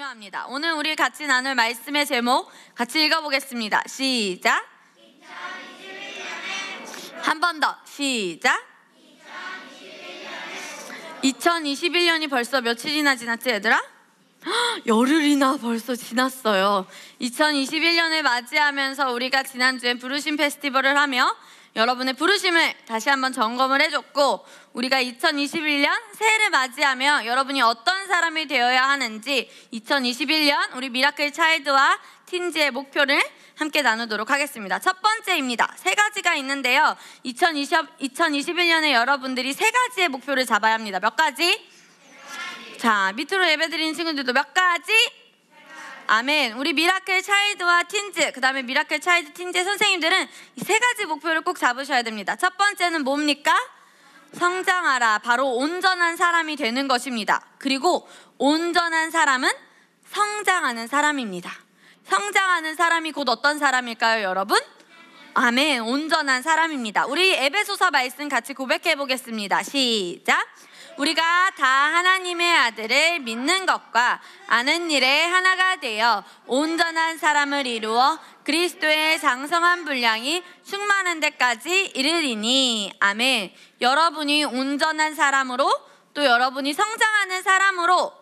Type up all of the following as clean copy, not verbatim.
중요합니다. 오늘 우리 같이 나눌 말씀의 제목 같이 읽어보겠습니다. 시작. 한 번 더 시작. 2021년이 벌써 며칠이나 지났지 얘들아? 열흘이나 벌써 지났어요. 2021년을 맞이하면서 우리가 지난주에 부르심 페스티벌을 하며 여러분의 부르심을 다시 한번 점검을 해줬고, 우리가 2021년 새해를 맞이하며 여러분이 어떤 사람이 되어야 하는지 2021년 우리 미라클 차일드와 틴즈의 목표를 함께 나누도록 하겠습니다. 첫 번째입니다. 세 가지가 있는데요. 2021년에 여러분들이 세 가지의 목표를 잡아야 합니다. 몇 가지? 자, 밑으로 예배드리는 친구들도 몇 가지? 아멘. 우리 미라클 차일드와 틴즈, 그 다음에 미라클 차일드 틴즈의 선생님들은 이 세 가지 목표를 꼭 잡으셔야 됩니다. 첫 번째는 뭡니까? 성장하라. 바로 온전한 사람이 되는 것입니다. 그리고 온전한 사람은 성장하는 사람입니다. 성장하는 사람이 곧 어떤 사람일까요, 여러분? 아멘. 온전한 사람입니다. 우리 에베소서 말씀 같이 고백해 보겠습니다. 시작. 우리가 다 하나님의 아들을 믿는 것과 아는 일에 하나가 되어 온전한 사람을 이루어 그리스도의 장성한 분량이 충만한 데까지 이르리니. 아멘. 여러분이 온전한 사람으로, 또 여러분이 성장하는 사람으로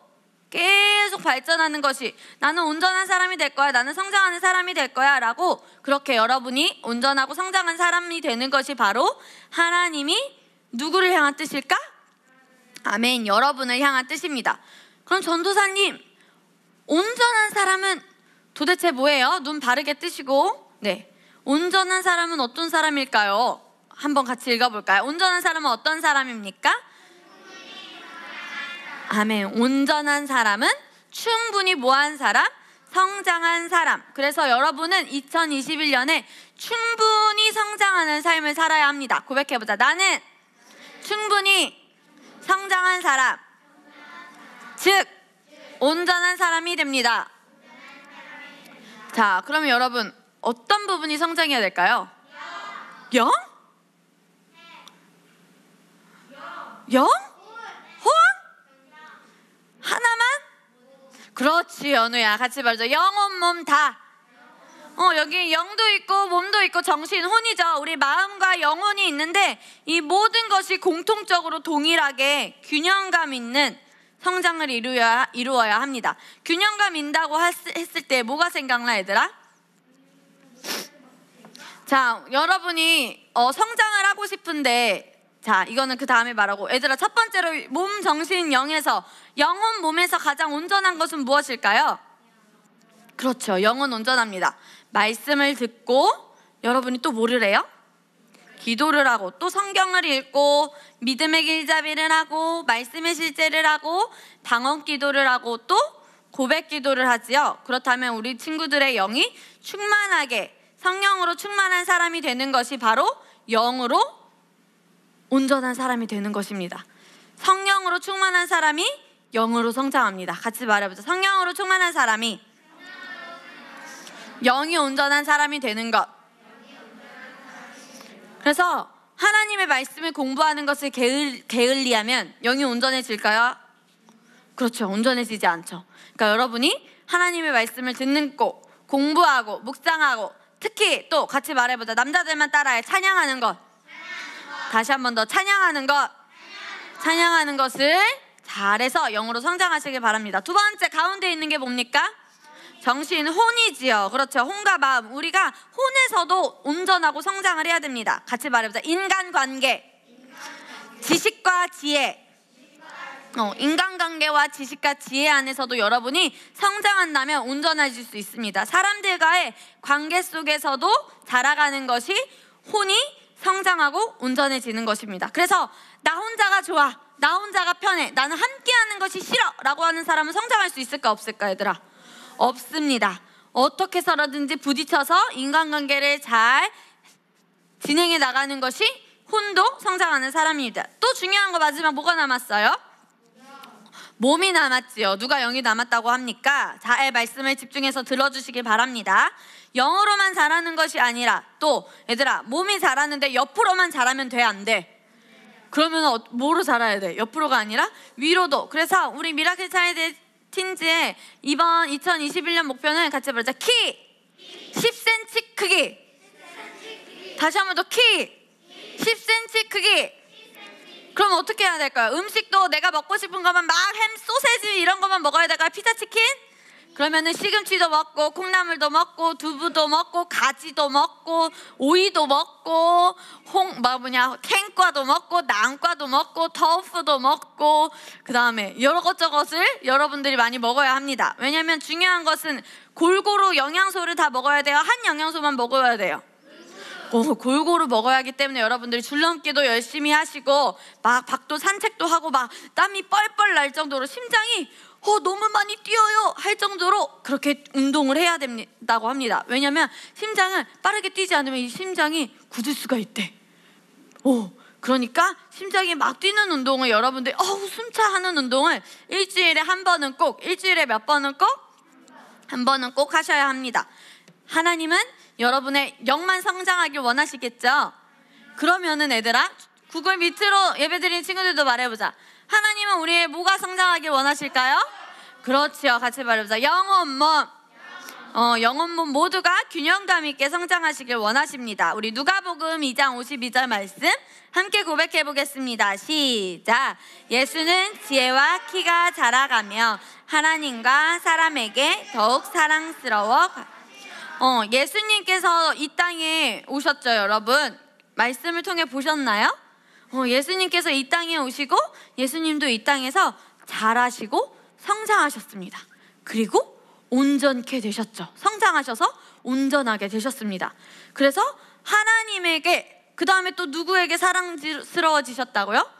계속 발전하는 것이, 나는 온전한 사람이 될 거야, 나는 성장하는 사람이 될 거야 라고, 그렇게 여러분이 온전하고 성장한 사람이 되는 것이 바로 하나님이 누구를 향한 뜻일까? 아멘. 여러분을 향한 뜻입니다. 그럼 전도사님, 온전한 사람은 도대체 뭐예요? 눈 바르게 뜨시고, 네, 온전한 사람은 어떤 사람일까요? 한번 같이 읽어볼까요? 온전한 사람은 어떤 사람입니까? 아멘. 온전한 사람은 충분히 뭐한 사람? 성장한 사람. 그래서 여러분은 2021년에 충분히 성장하는 삶을 살아야 합니다. 고백해보자. 나는 충분히 성장한 사람, 즉 온전한 사람이 됩니다. 자, 그러면 여러분 어떤 부분이 성장해야 될까요? 영? 영? 혼? 하나만? 그렇지, 연우야. 같이 말하자. 영혼, 몸 다. 여기 영도 있고 몸도 있고 정신, 혼이죠. 우리 마음과 영혼이 있는데 이 모든 것이 공통적으로 동일하게 균형감 있는 성장을 이루어야 합니다. 균형감 있다고 했을 때 뭐가 생각나, 얘들아? 자, 여러분이 성장을 하고 싶은데, 자, 이거는 그 다음에 말하고, 얘들아, 첫 번째로 몸, 정신, 영에서, 영혼, 몸에서 가장 온전한 것은 무엇일까요? 그렇죠. 영은 온전합니다. 말씀을 듣고 여러분이 또 뭐를 해요? 기도를 하고, 또 성경을 읽고, 믿음의 길잡이를 하고, 말씀의 실제를 하고, 방언 기도를 하고, 또 고백 기도를 하지요. 그렇다면 우리 친구들의 영이 충만하게 성령으로 충만한 사람이 되는 것이 바로 영으로 온전한 사람이 되는 것입니다. 성령으로 충만한 사람이 영으로 성장합니다. 같이 말해보자. 성령으로 충만한 사람이 영이 온전한 사람이 되는 것. 그래서 하나님의 말씀을 공부하는 것을 게을리하면 영이 온전해질까요? 그렇죠. 온전해지지 않죠. 그러니까 여러분이 하나님의 말씀을 듣는 거, 공부하고 묵상하고, 특히 또 같이 말해보자. 남자들만 따라해. 찬양하는 것. 다시 한 번 더. 찬양하는 것. 찬양하는 것을 잘해서 영으로 성장하시길 바랍니다. 두 번째, 가운데 있는 게 뭡니까? 정신, 혼이지요. 그렇죠. 혼과 마음. 우리가 혼에서도 온전하고 성장을 해야 됩니다. 같이 말해보자. 인간관계, 지식과 지혜. 인간관계와 지식과 지혜 안에서도 여러분이 성장한다면 온전해질 수 있습니다. 사람들과의 관계 속에서도 자라가는 것이 혼이 성장하고 온전해지는 것입니다. 그래서 나 혼자가 좋아, 나 혼자가 편해, 나는 함께하는 것이 싫어 라고 하는 사람은 성장할 수 있을까 없을까, 얘들아? 없습니다. 어떻게 해서라든지 부딪혀서 인간관계를 잘 진행해 나가는 것이 혼도 성장하는 사람입니다. 또 중요한 거 마지막 뭐가 남았어요? 몸이 남았지요. 누가 영이 남았다고 합니까? 잘 말씀을 집중해서 들어주시길 바랍니다. 영어로만 잘하는 것이 아니라, 또 얘들아, 몸이 잘하는데 옆으로만 잘하면 돼, 안 돼? 그러면 뭐로 잘해야 돼? 옆으로가 아니라 위로도. 그래서 우리 미라클 차일드 팀즈의 이번 2021년 목표는 같이 말하자. 키 10cm 크기. 다시 한 번 더. 키 10cm 크기. 그럼 어떻게 해야 될까요? 음식도 내가 먹고 싶은 것만 막 햄, 소세지 이런 것만 먹어야 될까요? 피자, 치킨? 그러면은 시금치도 먹고 콩나물도 먹고 두부도 먹고 가지도 먹고 오이도 먹고 캔과도 먹고 난과도 먹고 토푸도 먹고 그 다음에 여러 것저것을 여러분들이 많이 먹어야 합니다. 왜냐하면 중요한 것은 골고루 영양소를 다 먹어야 돼요? 한 영양소만 먹어야 돼요? 골고루 먹어야 하기 때문에 여러분들이 줄넘기도 열심히 하시고 막 밖도 산책도 하고 막 땀이 뻘뻘 날 정도로 심장이 너무 많이 뛰어요 할 정도로 그렇게 운동을 해야 된다고 합니다. 왜냐하면 심장은 빠르게 뛰지 않으면 이 심장이 굳을 수가 있대. 그러니까 심장이 막 뛰는 운동을 여러분들이 숨차하는 운동을 일주일에 한 번은 꼭, 일주일에 몇 번은 꼭? 한 번은 꼭 하셔야 합니다. 하나님은 여러분의 영만 성장하길 원하시겠죠? 그러면은 얘들아 구글 밑으로 예배드리는 친구들도 말해보자. 하나님은 우리의 뭐가 성장하길 원하실까요? 그렇지요. 같이 말해보자. 영혼, 몸. 영혼, 몸 모두가 균형감 있게 성장하시길 원하십니다. 우리 누가복음 2장 52절 말씀 함께 고백해 보겠습니다. 시작. 예수는 지혜와 키가 자라가며 하나님과 사람에게 더욱 사랑스러워. 예수님께서 이 땅에 오셨죠, 여러분? 말씀을 통해 보셨나요? 예수님께서 이 땅에 오시고 예수님도 이 땅에서 자라시고 성장하셨습니다. 그리고 온전케 되셨죠. 성장하셔서 온전하게 되셨습니다. 그래서 하나님에게, 그 다음에 또 누구에게 사랑스러워지셨다고요?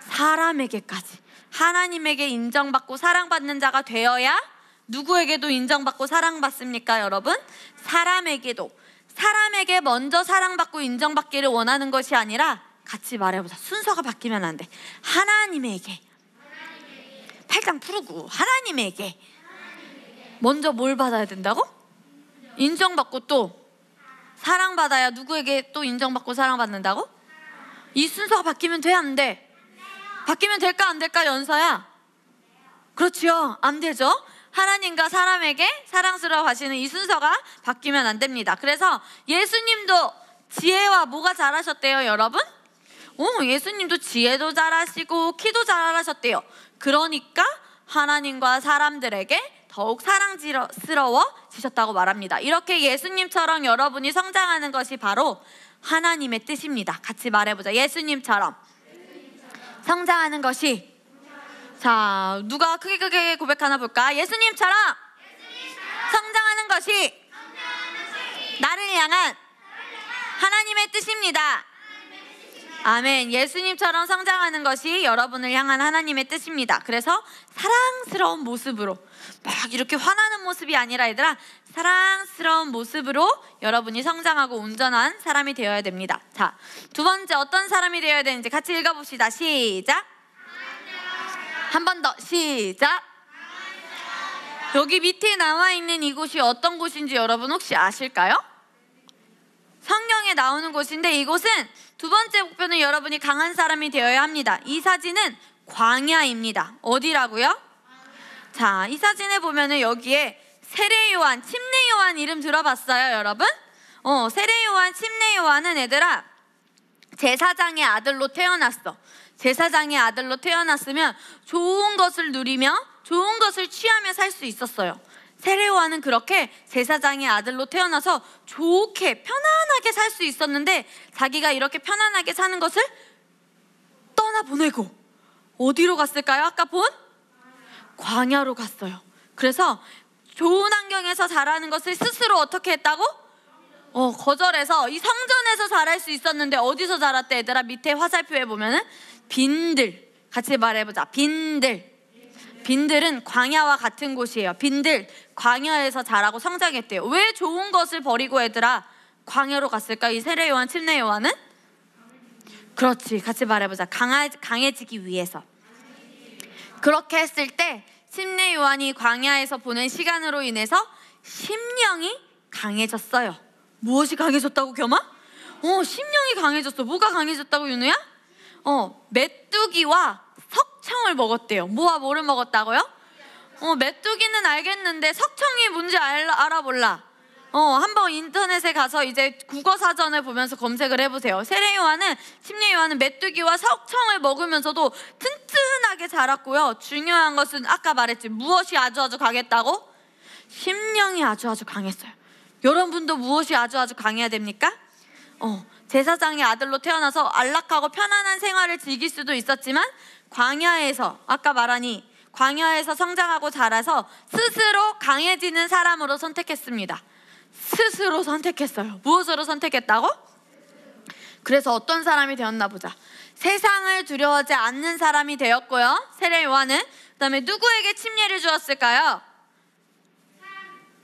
사람에게까지. 하나님에게 인정받고 사랑받는 자가 되어야 누구에게도 인정받고 사랑받습니까, 여러분? 사람에게도. 사람에게 먼저 사랑받고 인정받기를 원하는 것이 아니라 같이 말해보자. 순서가 바뀌면 안 돼. 하나님에게. 팔짱 풀고 하나님에게 먼저 뭘 받아야 된다고? 인정받고 또 사랑받아야 누구에게 또 인정받고 사랑받는다고? 이 순서가 바뀌면 돼, 안 돼? 바뀌면 될까 안 될까, 연서야? 그렇지요. 안 되죠. 하나님과 사람에게 사랑스러워 하시는 이 순서가 바뀌면 안 됩니다. 그래서 예수님도 지혜와 뭐가 잘하셨대요, 여러분? 예수님도 지혜도 잘하시고 키도 잘하셨대요. 그러니까 하나님과 사람들에게 더욱 사랑스러워지셨다고 말합니다. 이렇게 예수님처럼 여러분이 성장하는 것이 바로 하나님의 뜻입니다. 같이 말해보자. 예수님처럼 성장하는 것이. 자, 누가 크게 고백하나 볼까? 예수님처럼 성장하는 것이 나를 향한 하나님의 뜻입니다. 아멘. 예수님처럼 성장하는 것이 여러분을 향한 하나님의 뜻입니다. 그래서 사랑스러운 모습으로, 막 이렇게 화나는 모습이 아니라 얘들아, 사랑스러운 모습으로 여러분이 성장하고 온전한 사람이 되어야 됩니다. 자, 두 번째 어떤 사람이 되어야 되는지 같이 읽어봅시다. 시작. 한 번 더. 시작. 여기 밑에 나와 있는 이곳이 어떤 곳인지 여러분 혹시 아실까요? 성경에 나오는 곳인데 이곳은 두 번째 목표는 여러분이 강한 사람이 되어야 합니다. 이 사진은 광야입니다. 어디라고요? 자, 이 사진에 보면은 여기에 세례요한, 침례요한 이름 들어봤어요, 여러분? 세례요한, 침례요한은 얘들아 제사장의 아들로 태어났어. 제사장의 아들로 태어났으면 좋은 것을 누리며 좋은 것을 취하며 살 수 있었어요. 세례요한은 그렇게 제사장의 아들로 태어나서 좋게 편안하게 살 수 있었는데 자기가 이렇게 편안하게 사는 것을 떠나보내고 어디로 갔을까요? 아까 본 광야로 갔어요. 그래서 좋은 환경에서 자라는 것을 스스로 어떻게 했다고? 거절해서 이 성전에서 자랄 수 있었는데 어디서 자랐대, 얘들아? 밑에 화살표에 보면은 빈들. 같이 말해보자. 빈들. 빈들은 광야와 같은 곳이에요. 빈들, 광야에서 자라고 성장했대요. 왜 좋은 것을 버리고 얘들아 광야로 갔을까? 이 세례요한, 침례요한은? 그렇지. 같이 말해보자. 강해지기 위해서. 그렇게 했을 때 침례요한이 광야에서 보낸 시간으로 인해서 심령이 강해졌어요. 무엇이 강해졌다고, 겸아? 심령이 강해졌어. 뭐가 강해졌다고, 윤우야? 메뚜기와 석청을 먹었대요. 뭐와 뭐를 먹었다고요? 메뚜기는 알겠는데 석청이 뭔지 알아 몰라? 한번 인터넷에 가서 이제 국어사전을 보면서 검색을 해보세요. 세례요한은, 침례요한은 메뚜기와 석청을 먹으면서도 튼튼하게 자랐고요. 중요한 것은 아까 말했지, 무엇이 아주 강했다고? 심령이 아주 강했어요. 여러분도 무엇이 아주 강해야 됩니까? 제사장의 아들로 태어나서 안락하고 편안한 생활을 즐길 수도 있었지만 광야에서, 아까 말하니 광야에서 성장하고 자라서 스스로 강해지는 사람으로 선택했습니다. 스스로 선택했어요. 무엇으로 선택했다고? 그래서 어떤 사람이 되었나 보자. 세상을 두려워하지 않는 사람이 되었고요. 세례 요한은. 그 다음에 누구에게 침례를 주었을까요?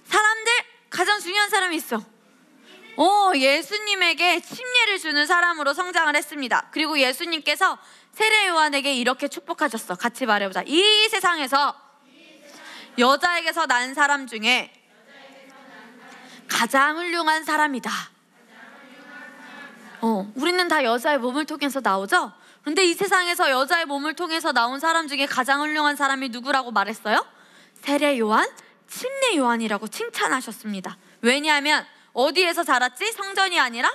사람들, 가장 중요한 사람이 있어. 예수님에게 침례를 주는 사람으로 성장을 했습니다. 그리고 예수님께서 세례 요한에게 이렇게 축복하셨어. 같이 말해보자. 이 세상에서 여자에게서 난 사람 중에 가장 훌륭한 사람이다. 우리는 다 여자의 몸을 통해서 나오죠? 그런데 이 세상에서 여자의 몸을 통해서 나온 사람 중에 가장 훌륭한 사람이 누구라고 말했어요? 세례 요한, 침례 요한이라고 칭찬하셨습니다. 왜냐하면 어디에서 자랐지? 성전이 아니라?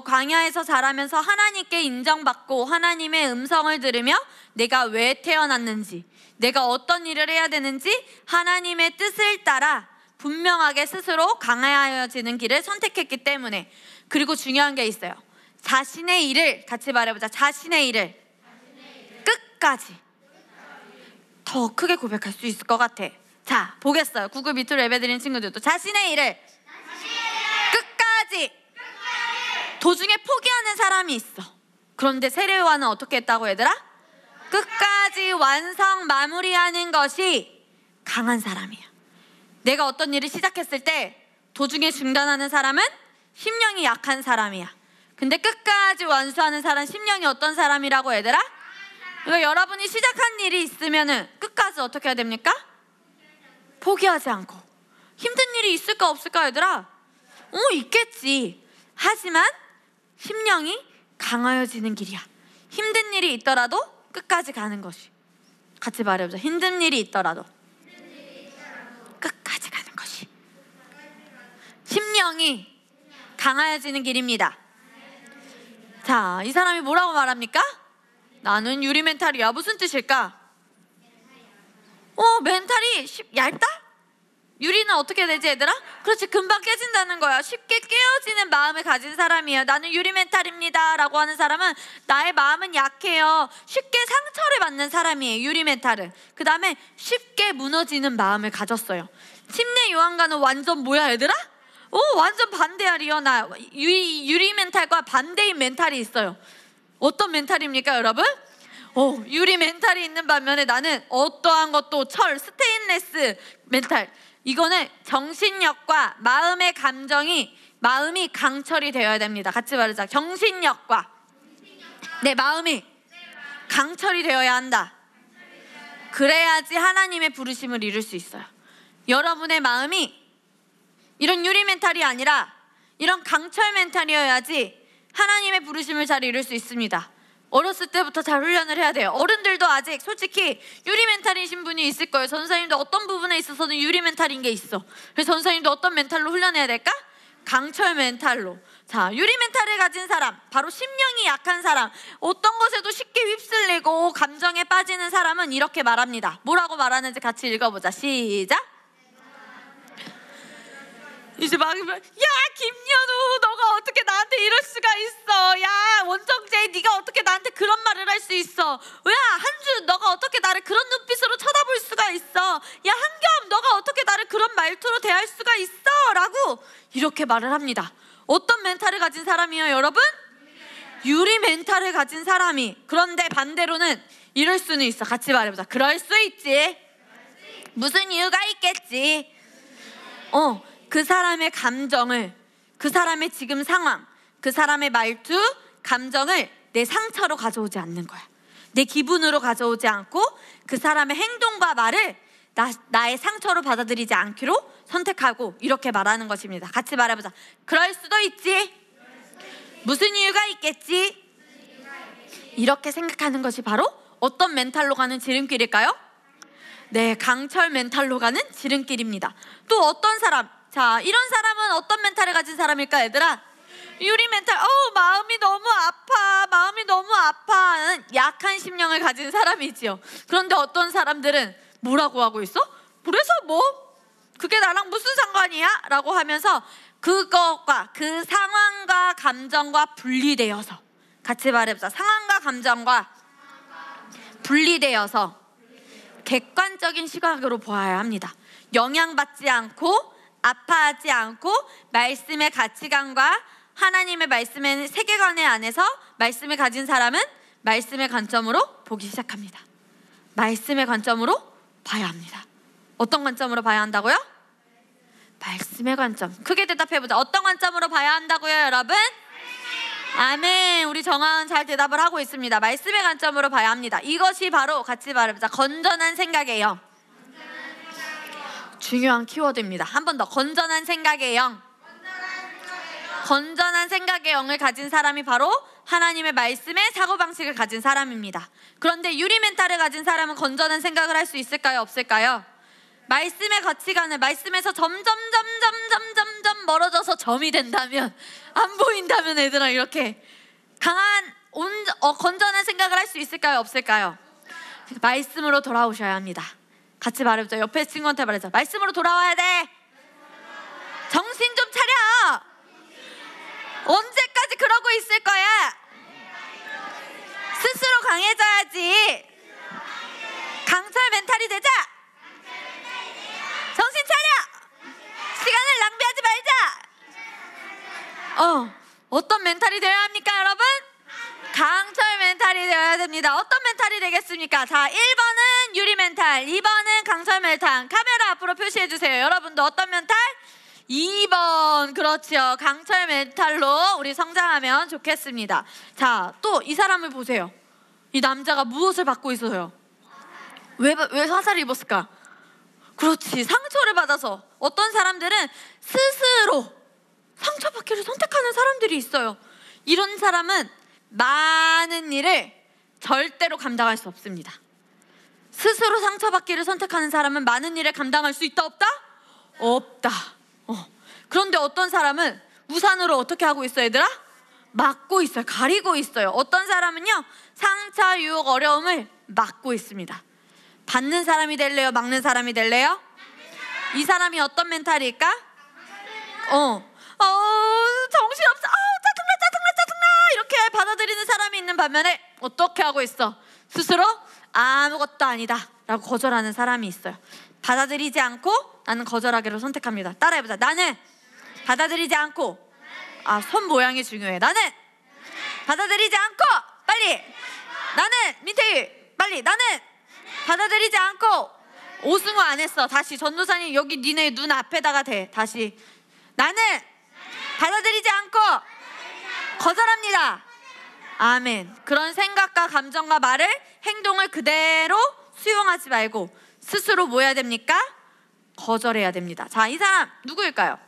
광야에서 자라면서 하나님께 인정받고 하나님의 음성을 들으며 내가 왜 태어났는지, 내가 어떤 일을 해야 되는지 하나님의 뜻을 따라 분명하게 스스로 강해지는 길을 선택했기 때문에. 그리고 중요한 게 있어요. 자신의 일을, 같이 말해보자. 자신의 일을 끝까지. 더 크게 고백할 수 있을 것 같아. 자, 보겠어요. 구글 밑으로 예배드리는 친구들도 자신의 일을 끝까지. 도중에 포기하는 사람이 있어. 그런데 세례 요한은 어떻게 했다고, 얘들아? 끝까지 완성 마무리하는 것이 강한 사람이야. 내가 어떤 일을 시작했을 때 도중에 중단하는 사람은 심령이 약한 사람이야. 근데 끝까지 완수하는 사람, 심령이 어떤 사람이라고, 얘들아? 그러니까 여러분이 시작한 일이 있으면은 끝까지 어떻게 해야 됩니까? 포기하지 않고. 힘든 일이 있을까 없을까, 얘들아? 있겠지. 하지만 심령이 강하여지는 길이야. 힘든 일이 있더라도 끝까지 가는 것이. 같이 말해보자. 힘든 일이 있더라도 끝까지 가는 것이 심령이 강하여지는 길입니다. 자, 이 사람이 뭐라고 말합니까? 나는 유리 멘탈이야. 무슨 뜻일까? 멘탈이 얇다? 유리는 어떻게 되지, 얘들아? 그렇지, 금방 깨진다는 거야. 쉽게 깨어지는 마음을 가진 사람이에요. 나는 유리 멘탈입니다 라고 하는 사람은 나의 마음은 약해요. 쉽게 상처를 받는 사람이에요, 유리 멘탈은. 그 다음에 쉽게 무너지는 마음을 가졌어요. 침례 요한과는 완전 뭐야, 얘들아? 완전 반대야, 리언아. 유리 멘탈과 반대인 멘탈이 있어요. 어떤 멘탈입니까, 여러분? 유리 멘탈이 있는 반면에 나는 어떠한 것도 스테인레스 멘탈. 이거는 정신력과 마음의 감정이, 마음이 강철이 되어야 됩니다. 같이 말하자. 정신력과 내 마음이 강철이 되어야 한다. 그래야지 하나님의 부르심을 이룰 수 있어요. 여러분의 마음이 이런 유리 멘탈이 아니라 이런 강철 멘탈이어야지 하나님의 부르심을 잘 이룰 수 있습니다. 어렸을 때부터 잘 훈련을 해야 돼요. 어른들도 아직 솔직히 유리 멘탈이신 분이 있을 거예요. 전사님도 어떤 부분에 있어서는 유리 멘탈인 게 있어. 그래서 전사님도 어떤 멘탈로 훈련해야 될까? 강철 멘탈로. 자, 유리 멘탈을 가진 사람, 바로 심령이 약한 사람, 어떤 것에도 쉽게 휩쓸리고 감정에 빠지는 사람은 이렇게 말합니다. 뭐라고 말하는지 같이 읽어보자. 시작. 이제 막, 야, 김연우, 너가 어떻게 나한테 이럴 수가 있어? 야, 원정재, 네가 어떻게 나한테 그런 말을 할 수 있어? 야, 한주, 너가 어떻게 나를 그런 눈빛으로 쳐다볼 수가 있어? 야, 한겸, 너가 어떻게 나를 그런 말투로 대할 수가 있어? 라고 이렇게 말을 합니다. 어떤 멘탈을 가진 사람이에요, 여러분? 유리 멘탈을 가진 사람이. 그런데 반대로는 이럴 수는 있어. 같이 말해보자. 그럴 수 있지. 무슨 이유가 있겠지. 그 사람의 감정을, 그 사람의 지금 상황, 그 사람의 말투, 감정을 내 상처로 가져오지 않는 거야. 내 기분으로 가져오지 않고 그 사람의 행동과 말을 나의 상처로 받아들이지 않기로 선택하고 이렇게 말하는 것입니다. 같이 말해보자. 그럴 수도 있지. 무슨 이유가 있겠지. 이렇게 생각하는 것이 바로 어떤 멘탈로 가는 지름길일까요? 네, 강철 멘탈로 가는 지름길입니다. 또 어떤 사람, 자, 이런 사람은 어떤 멘탈을 가진 사람일까 얘들아? 유리 멘탈. 마음이 너무 아파, 마음이 너무 아파는 약한 심령을 가진 사람이지요. 그런데 어떤 사람들은 뭐라고 하고 있어? 그래서 뭐? 그게 나랑 무슨 상관이야? 라고 하면서 그것과 그 상황과 감정과 분리되어서, 같이 말해보자. 상황과 감정과 분리되어서 객관적인 시각으로 보아야 합니다. 영향받지 않고 아파하지 않고 말씀의 가치관과 하나님의 말씀의 세계관의 안에서 말씀을 가진 사람은 말씀의 관점으로 보기 시작합니다. 말씀의 관점으로 봐야 합니다. 어떤 관점으로 봐야 한다고요? 말씀의 관점. 크게 대답해보자. 어떤 관점으로 봐야 한다고요, 여러분? 아멘. 우리 정하은 잘 대답을 하고 있습니다. 말씀의 관점으로 봐야 합니다. 이것이 바로, 같이 말해보자, 건전한 생각의 영. 중요한 키워드입니다. 한 번 더. 건전한 생각의 영. 건전한 생각의 영을 가진 사람이 바로 하나님의 말씀의 사고방식을 가진 사람입니다. 그런데 유리 멘탈을 가진 사람은 건전한 생각을 할 수 있을까요? 없을까요? 말씀의 가치관을, 말씀에서 점점 멀어져서 점이 된다면, 안 보인다면 얘들아, 이렇게 강한 건전한 생각을 할 수 있을까요? 없을까요? 말씀으로 돌아오셔야 합니다. 같이 말해보자. 옆에 친구한테 말해줘. 말씀으로 돌아와야 돼. 정신 좀 차려. 언제까지 그러고 있을 거야? 스스로 강해져야지. 강철 멘탈이 되자. 정신 차려. 시간을 낭비하지 말자. 어떤 멘탈이 되어야 합니까, 여러분? 강철 멘탈이 되어야 됩니다. 어떤 멘탈이 되겠습니까? 자, 1번은 유리 멘탈, 2번은 강철 멘탈. 카메라 앞으로 표시해 주세요. 여러분도 어떤 멘탈? 2번. 그렇죠. 강철 멘탈로 우리 성장하면 좋겠습니다. 자, 또 이 사람을 보세요. 이 남자가 무엇을 받고 있어요? 왜 화살을 입었을까? 그렇지. 상처를 받아서. 어떤 사람들은 스스로 상처받기를 선택하는 사람들이 있어요. 이런 사람은 많은 일을 절대로 감당할 수 없습니다. 스스로 상처받기를 선택하는 사람은 많은 일을 감당할 수 있다, 없다? 없다. 그런데 어떤 사람은 우산으로 어떻게 하고 있어요, 얘들아? 막고 있어요. 가리고 있어요. 어떤 사람은요, 상처, 유혹, 어려움을 막고 있습니다. 받는 사람이 될래요? 막는 사람이 될래요? 이 사람이 어떤 멘탈일까? 정신없어. 짜증나 이렇게 받아들이는 사람이 있는 반면에 어떻게 하고 있어? 스스로 아무것도 아니다 라고 거절하는 사람이 있어요. 받아들이지 않고 나는 거절하기로 선택합니다. 따라해보자. 나는 받아들이지 않고, 손 모양이 중요해. 나는 받아들이지 않고, 빨리. 나는 민태희, 빨리. 나는 받아들이지 않고. 오승호 안 했어. 다시. 전도사님 여기 니네 눈 앞에다가 대. 다시. 나는 받아들이지 않고 거절합니다. 아멘. 그런 생각과 감정과 말을, 행동을 그대로 수용하지 말고 스스로 뭐 해야 됩니까? 거절해야 됩니다. 자, 이 사람 누구일까요?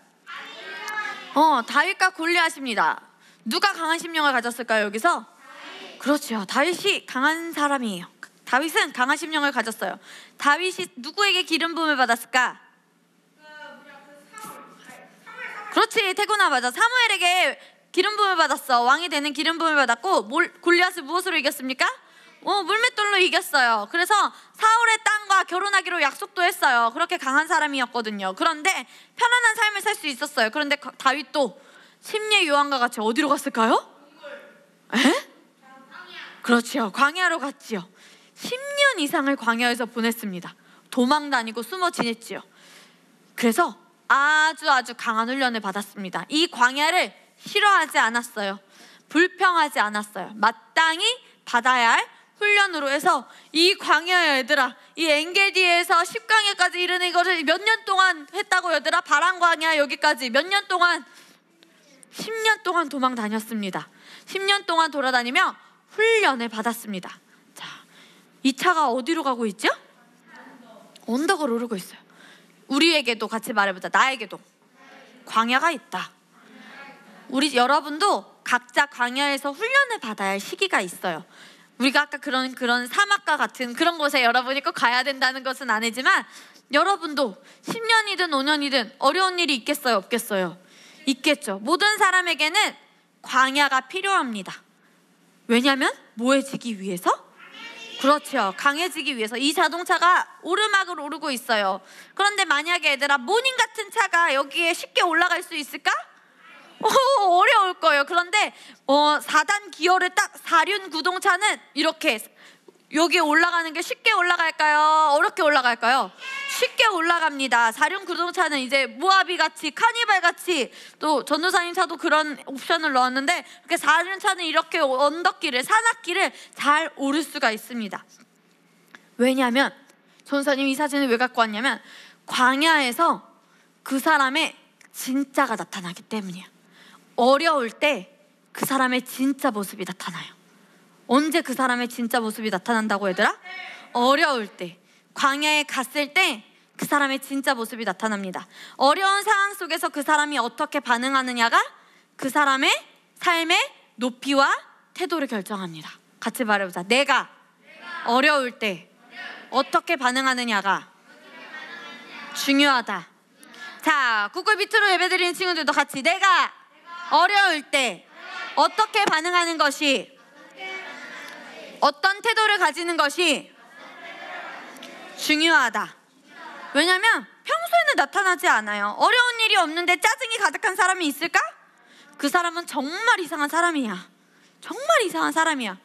다윗과 골리앗입니다. 누가 강한 심령을 가졌을까요, 여기서? 그렇죠. 다윗이 강한 사람이에요. 다윗은 강한 심령을 가졌어요. 다윗이 누구에게 기름 부음을 받았을까? 그렇지, 태구나. 맞아. 사무엘에게 기름 부음을 받았어. 왕이 되는 기름 부음을 받았고, 골리앗을 무엇으로 이겼습니까? 물맷돌로 이겼어요. 그래서 사울의 땅과 결혼하기로 약속도 했어요. 그렇게 강한 사람이었거든요. 그런데 편안한 삶을 살 수 있었어요. 그런데 다윗도 심리의 요한과 같이 어디로 갔을까요? 그렇지요. 광야로 갔지요. 10년 이상을 광야에서 보냈습니다. 도망 다니고 숨어 지냈지요. 그래서 아주 강한 훈련을 받았습니다. 이 광야를 싫어하지 않았어요. 불평하지 않았어요. 마땅히 받아야 할 훈련으로 해서 이 광야, 얘들아, 이 엔게디에서 10광야까지 이르는 이거를 몇 년 동안 했다고, 얘들아? 바람광야 여기까지 몇 년 동안? 10년 동안 도망 다녔습니다. 10년 동안 돌아다니며 훈련을 받았습니다. 자, 이 차가 어디로 가고 있죠? 언덕을 오르고 있어요. 우리에게도 같이 말해보자. 나에게도 광야가 있다. 우리 여러분도 각자 광야에서 훈련을 받아야 할 시기가 있어요. 우리가 아까 그런 사막과 같은 그런 곳에 여러분이 꼭 가야 된다는 것은 아니지만, 여러분도 10년이든 5년이든 어려운 일이 있겠어요, 없겠어요? 있겠죠. 모든 사람에게는 광야가 필요합니다. 왜냐하면 뭐해지기 위해서? 그렇죠. 강해지기 위해서. 이 자동차가 오르막을 오르고 있어요. 그런데 만약에 얘들아, 모닝 같은 차가 여기에 쉽게 올라갈 수 있을까? 어려울 거예요. 그런데 4단 기어를 딱 4륜 구동차는 이렇게 여기에 올라가는 게 쉽게 올라갈까요? 어렵게 올라갈까요? 쉽게 올라갑니다. 4륜 구동차는 이제 모하비 같이, 카니발 같이, 또 전도사님 차도 그런 옵션을 넣었는데, 이렇게 4륜 차는 이렇게 언덕길을, 산악길을 잘 오를 수가 있습니다. 왜냐하면 전도사님 이 사진을 왜 갖고 왔냐면, 광야에서 그 사람의 진짜가 나타나기 때문이야. 어려울 때 그 사람의 진짜 모습이 나타나요. 언제 그 사람의 진짜 모습이 나타난다고 얘들아? 어려울 때, 광야에 갔을 때 그 사람의 진짜 모습이 나타납니다. 어려운 상황 속에서 그 사람이 어떻게 반응하느냐가 그 사람의 삶의 높이와 태도를 결정합니다. 같이 말해보자. 내가 어려울 때 어떻게 반응하느냐가 중요하다. 자, 구글 비트로 예배드리는 친구들도 같이, 내가 어려울 때 어떻게 반응하는 것이, 어떤 태도를 가지는 것이 중요하다. 왜냐면 평소에는 나타나지 않아요. 어려운 일이 없는데 짜증이 가득한 사람이 있을까? 그 사람은 정말 이상한 사람이야. 정말 이상한 사람이야.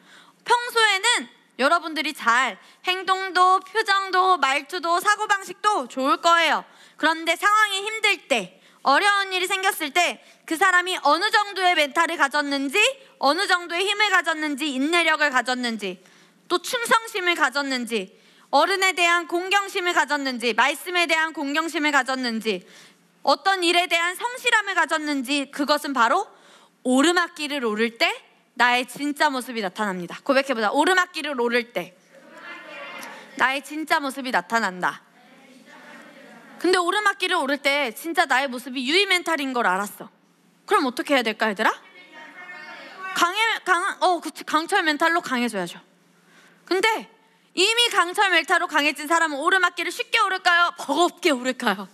평소에는 여러분들이 잘 행동도, 표정도, 말투도, 사고방식도 좋을 거예요. 그런데 상황이 힘들 때, 어려운 일이 생겼을 때 그 사람이 어느 정도의 멘탈을 가졌는지, 어느 정도의 힘을 가졌는지, 인내력을 가졌는지, 또 충성심을 가졌는지, 어른에 대한 공경심을 가졌는지, 말씀에 대한 공경심을 가졌는지, 어떤 일에 대한 성실함을 가졌는지, 그것은 바로 오르막길을 오를 때 나의 진짜 모습이 나타납니다. 고백해보자. 오르막길을 오를 때 나의 진짜 모습이 나타난다. 근데 오르막길을 오를 때 진짜 나의 모습이 유리 멘탈인 걸 알았어. 그럼 어떻게 해야 될까 얘들아? 그치, 강철 멘탈로 강해져야죠. 근데 이미 강철 멘탈로 강해진 사람은 오르막길을 쉽게 오를까요? 버겁게 오를까요?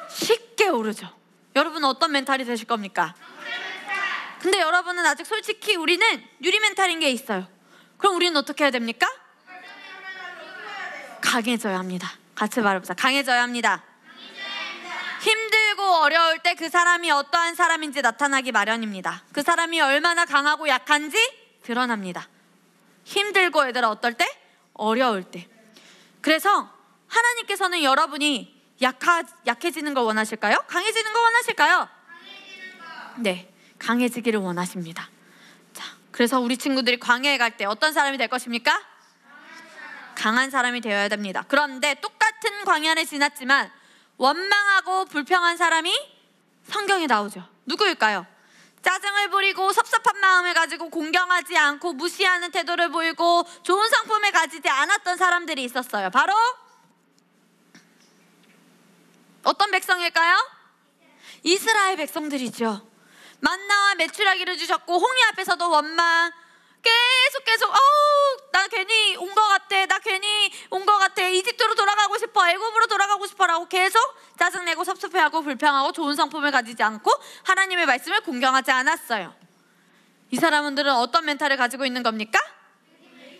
쉽게 오르죠. 여러분은 어떤 멘탈이 되실 겁니까? 근데 여러분은 아직 솔직히 우리는 유리 멘탈인 게 있어요. 그럼 우리는 어떻게 해야 됩니까? 강해져야 합니다. 같이 말해보자. 강해져야 합니다. 힘들고 어려울 때 그 사람이 어떠한 사람인지 나타나기 마련입니다. 그 사람이 얼마나 강하고 약한지 드러납니다. 힘들고 얘들아, 어떨 때? 어려울 때. 그래서 하나님께서는 여러분이 약해지는 걸 원하실까요? 강해지는 걸 원하실까요? 네, 강해지기를 원하십니다. 자, 그래서 우리 친구들이 광야에 갈 때 어떤 사람이 될 것입니까? 강한 사람이 되어야 됩니다. 그런데 똑같은 광야를 지났지만 원망하고 불평한 사람이 성경에 나오죠. 누구일까요? 짜증을 부리고 섭섭한 마음을 가지고 공경하지 않고 무시하는 태도를 보이고 좋은 성품을 가지지 않았던 사람들이 있었어요. 바로 어떤 백성일까요? 이스라엘 백성들이죠. 만나와 메추라기를 주셨고 홍해 앞에서도 원망, 계속 나 괜히 온 것 같아, 나 괜히 온 것 같아, 이집트로 돌아가고 싶어, 애굽으로 돌아가고 싶어라고 계속 짜증내고 섭섭해하고 불평하고 좋은 성품을 가지지 않고 하나님의 말씀을 공경하지 않았어요. 이 사람들은 어떤 멘탈을 가지고 있는 겁니까?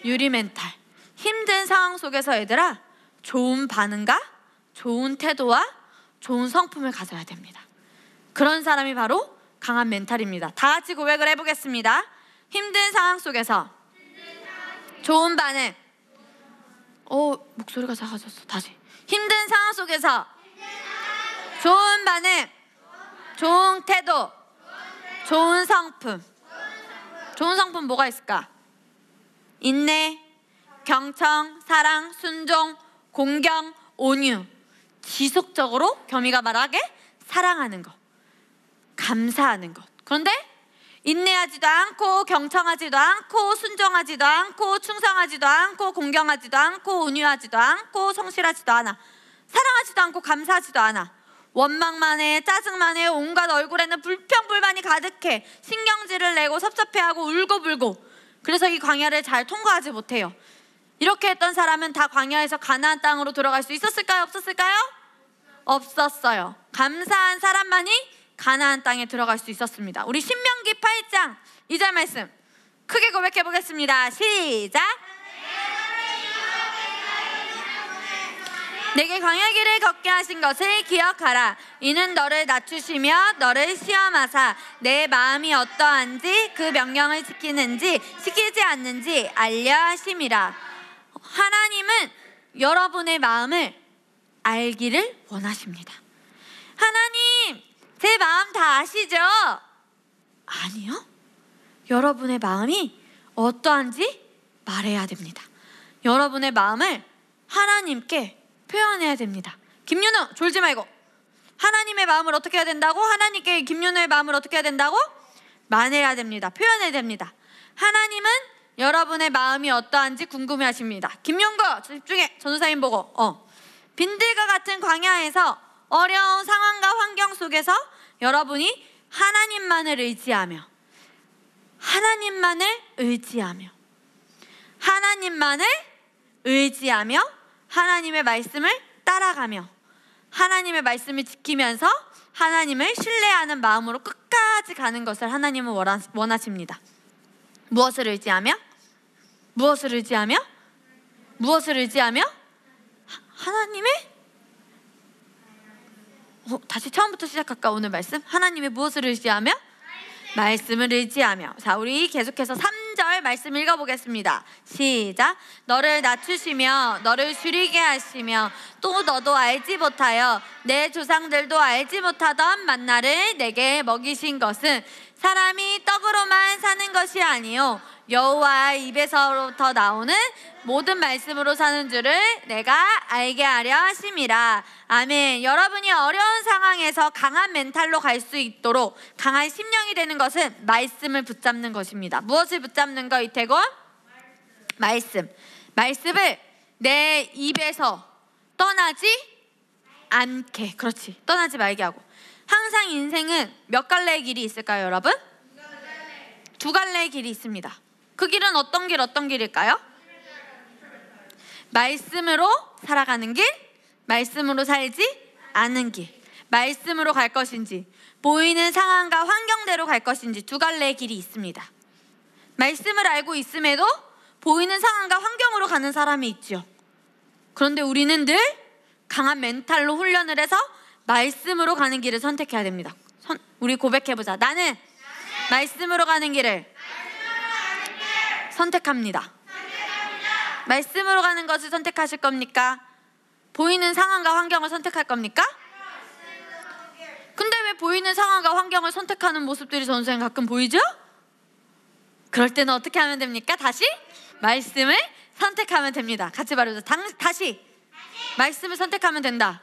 유리 멘탈. 힘든 상황 속에서 얘들아, 좋은 반응과 좋은 태도와 좋은 성품을 가져야 됩니다. 그런 사람이 바로 강한 멘탈입니다. 다 같이 고백을 해보겠습니다. 힘든 상황 속에서 좋은 반응. 목소리가 작아졌어. 다시. 힘든 상황 속에서 좋은 반응, 좋은 태도, 좋은 성품. 좋은 성품 뭐가 있을까? 인내, 경청, 사랑, 순종, 공경, 온유. 지속적으로 겸이가 말하게 사랑하는 것, 감사하는 것. 그런데 인내하지도 않고 경청하지도 않고 순종하지도 않고 충성하지도 않고 공경하지도 않고 온유하지도 않고 성실하지도 않아. 사랑하지도 않고 감사하지도 않아. 원망만 해, 짜증만 해, 온갖 얼굴에는 불평불만이 가득해. 신경질을 내고 섭섭해하고 울고불고. 그래서 이 광야를 잘 통과하지 못해요. 이렇게 했던 사람은 다 광야에서 가나안 땅으로 들어갈 수 있었을까요? 없었을까요? 없었어요. 감사한 사람만이 가나안 땅에 들어갈 수 있었습니다. 우리 신명기 8장 2절 말씀 크게 고백해 보겠습니다. 시작. 내게 광야 길을 걷게 하신 것을 기억하라. 이는 너를 낮추시며 너를 시험하사 내 마음이 어떠한지 그 명령을 지키는지 지키지 않는지 알려 하심이라. 하나님은 여러분의 마음을 알기를 원하십니다. 하나님, 제 마음 다 아시죠? 아니요. 여러분의 마음이 어떠한지 말해야 됩니다. 여러분의 마음을 하나님께 표현해야 됩니다. 김윤우, 졸지 말고. 하나님의 마음을 어떻게 해야 된다고? 하나님께 김윤우의 마음을 어떻게 해야 된다고? 말해야 됩니다. 표현해야 됩니다. 하나님은 여러분의 마음이 어떠한지 궁금해하십니다. 김용거, 집중해. 전도사님 보고. 빈들과 같은 광야에서 어려운 상황과 환경 속에서 여러분이 하나님만을 의지하며 하나님의 말씀을 따라가며 하나님의 말씀을 지키면서 하나님을 신뢰하는 마음으로 끝까지 가는 것을 하나님은 원하십니다. 무엇을 의지하며? 하나님의? 다시 처음부터 시작할까? 오늘 말씀 하나님의 무엇을 의지하며? 말씀을 의지하며. 자, 우리 계속해서 3절 말씀 읽어보겠습니다. 시작. 너를 낮추시며 너를 줄이게 하시며 또 너도 알지 못하여 내 조상들도 알지 못하던 만나를 내게 먹이신 것은 사람이 떡으로만 사는 것이 아니요 여호와의 입에서부터 나오는 모든 말씀으로 사는 줄을 내가 알게 하려 하심이라. 아멘. 여러분이 어려운 상황에서 강한 멘탈로 갈 수 있도록 강한 심령이 되는 것은 말씀을 붙잡는 것입니다. 무엇을 붙잡는 거 이태곤? 말씀을 내 입에서 떠나지 않게. 그렇지. 떠나지 말게 하고. 항상 인생은 몇 갈래의 길이 있을까요, 여러분? 두 갈래의 길이 있습니다. 그 길은 어떤 길일까요? 말씀으로 살아가는 길, 말씀으로 살지 않는 길. 말씀으로 갈 것인지 보이는 상황과 환경대로 갈 것인지 두 갈래의 길이 있습니다. 말씀을 알고 있음에도 보이는 상황과 환경으로 가는 사람이 있죠. 그런데 우리는 늘 강한 멘탈로 훈련을 해서 말씀으로 가는 길을 선택해야 됩니다. 우리 고백해보자. 나는 말씀으로 가는 길을 선택합니다. 말씀으로 가는 것을 선택하실 겁니까? 보이는 상황과 환경을 선택할 겁니까? 근데 왜 보이는 상황과 환경을 선택하는 모습들이 전생에 가끔 보이죠? 그럴 때는 어떻게 하면 됩니까? 다시 말씀을 선택하면 됩니다. 같이 말해보자. 다시 말씀을 선택하면 된다.